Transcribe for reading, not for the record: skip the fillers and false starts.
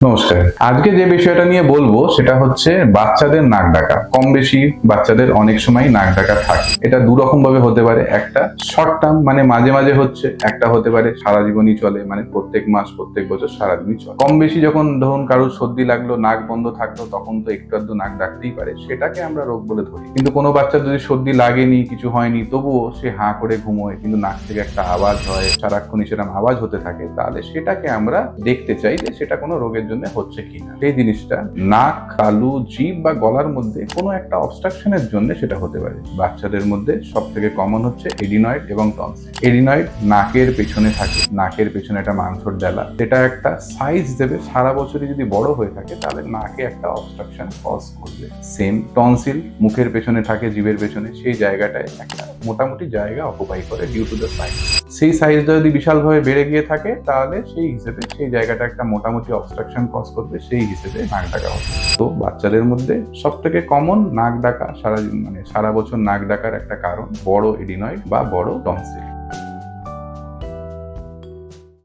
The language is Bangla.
নমস্কার। আজকে যে বিষয়টা নিয়ে বলবো সেটা হচ্ছে বাচ্চাদের নাক ডাকা। কম বেশি বাচ্চাদের অনেক সময় নাক ডাকা থাকে। এটা দুরকম ভাবে হতে পারে। একটা শর্ট টার্ম মানে মাঝে মাঝে হচ্ছে, একটা হতে পারে সারা জীবনই চলে, মানে প্রত্যেক মাস প্রত্যেক বছর সারাদিনই চলে। কম বেশি যখন ধরুন কারোর সর্দি লাগলো, নাক বন্ধ থাকলো, তখন তো একটু আধটু নাক ডাকতেই পারে, সেটাকে আমরা রোগ বলে ধরি। কিন্তু কোনো বাচ্চার যদি সর্দি লাগেনি, কিছু হয়নি, তবুও সে হাঁ করে ঘুমোয়, কিন্তু নাক থেকে একটা আওয়াজ হয়, সারাক্ষণই সেরকম আওয়াজ হতে থাকে, তাহলে সেটাকে আমরা দেখতে চাই যে সেটা কোনো রোগের জন্য হচ্ছে কিনা। সেই জিনিসটা নাক, তালু, জিভ বা গলার মধ্যে কোনো একটা অবস্ট্রাকশনের জন্য সেটা হতে পারে। বাচ্চাদের মধ্যে সব থেকে কমন হচ্ছে এডিনয়েড এবং টনসিল। এডিনয়েড নাকের পেছনে থাকে, নাকের পেছনে একটা মাংসর ডেলা, এটা একটা সাইজ দেবে। সারা বছরই যদি বড় হয়ে থাকে তাহলে নাকে একটা অবস্ট্রাকশন কজ করবে। সেম টনসিল মুখের পেছনে থাকে, জিভের পেছনে, সেই জায়গাটায় একটা মোটামুটি জায়গা অকুপাই করে ডিউ টু দ্য সাইজ। সেই সাইজটা যদি বিশালভাবে বেড়ে গিয়ে থাকে তাহলে সেই হিসেবে সেই জায়গাটা একটা মোটামুটি অবস্ট্রাকশন কজ করবে, সেই হিসেবে নাক ডাকা হবে। তো বাচ্চাদের মধ্যে সব থেকে কমন নাক ডাকা, সারা বছর নাক ডাকার একটা কারণ বড় এডিনয়েড বা বড় টনসিল।